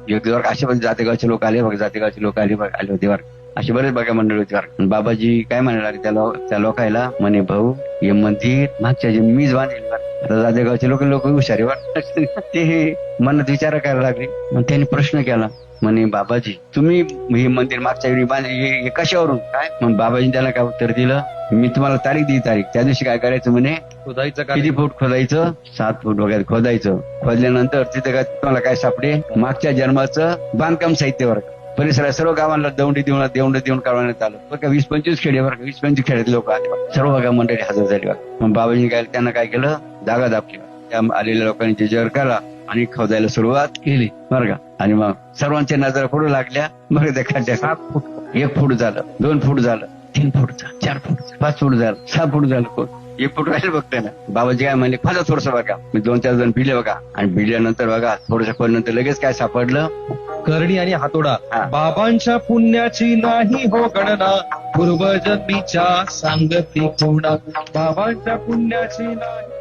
एक दिवस असे पण जातेगावचे लोक आले बघ, जातेगावचे लोक आले होते बरं, अशी बरेच बघा मंडळी होती बरं. बाबाजी काय म्हणाले त्या लोकायला, म्हणे भाऊ हे मंदिर मागच्या मीच बांधेल बरं. आता जातेगावचे लोक हुशारी बरं ते मनात विचार करायला लागले. मग त्यांनी प्रश्न केला, म्हणे बाबाजी तुम्ही हे मंदिर मागच्या वेळी हे कशावरून काय? मग बाबाजी त्याला काय उत्तर दिलं, मी तुम्हाला तारीख दिली, तारीख त्या दिवशी काय करायचं म्हणे, खोदायचं का? किती फूट खोदायचं? 7 फूट वगैरे खोदायचं. खोदल्यानंतर तिथे काय तुम्हाला काय सापडे, मागच्या जन्माचं बांधकाम साहित्य वर्ग. परिसरात सर्व गावांना दौंडी देऊन काढवण्यात आलं बरं का. 20-25 खेडे बरं, 20-25 खेड्यात लोक आले बरं. सर्व बघा मंडळी हजर झाली बघा. मग बाबाजी त्यांना काय केलं, जागा दाबली. त्या आलेल्या लोकांनी त्याच्यावर केला आणि खोदायला सुरुवात केली बरं का. आणि मग सर्वांच्या नजरा पुढे लागल्या. मग त्या खड्ड्या 7 फूट, 1 फूट झालं, 2 फूट झालं, 3 फूट झालं, 4 फूट झालं, 5 फूट झालं, 6 फूट झालं. 1 फूट राहिले बघताय ना. बाबाजी काय म्हणले, फाजा थोडस बघा. मी 2-4 जण भिले बघा. आणि भिल्यानंतर बघा थोडस खोलल्यानंतर लगेच काय सापडलं, करणी आणि हातोडा. हा. बाबांच्या पुण्याची नाही हो गणना, पूर्वजन्मीच्या सांगती कोणा. बाबांच्या पुण्याची नाही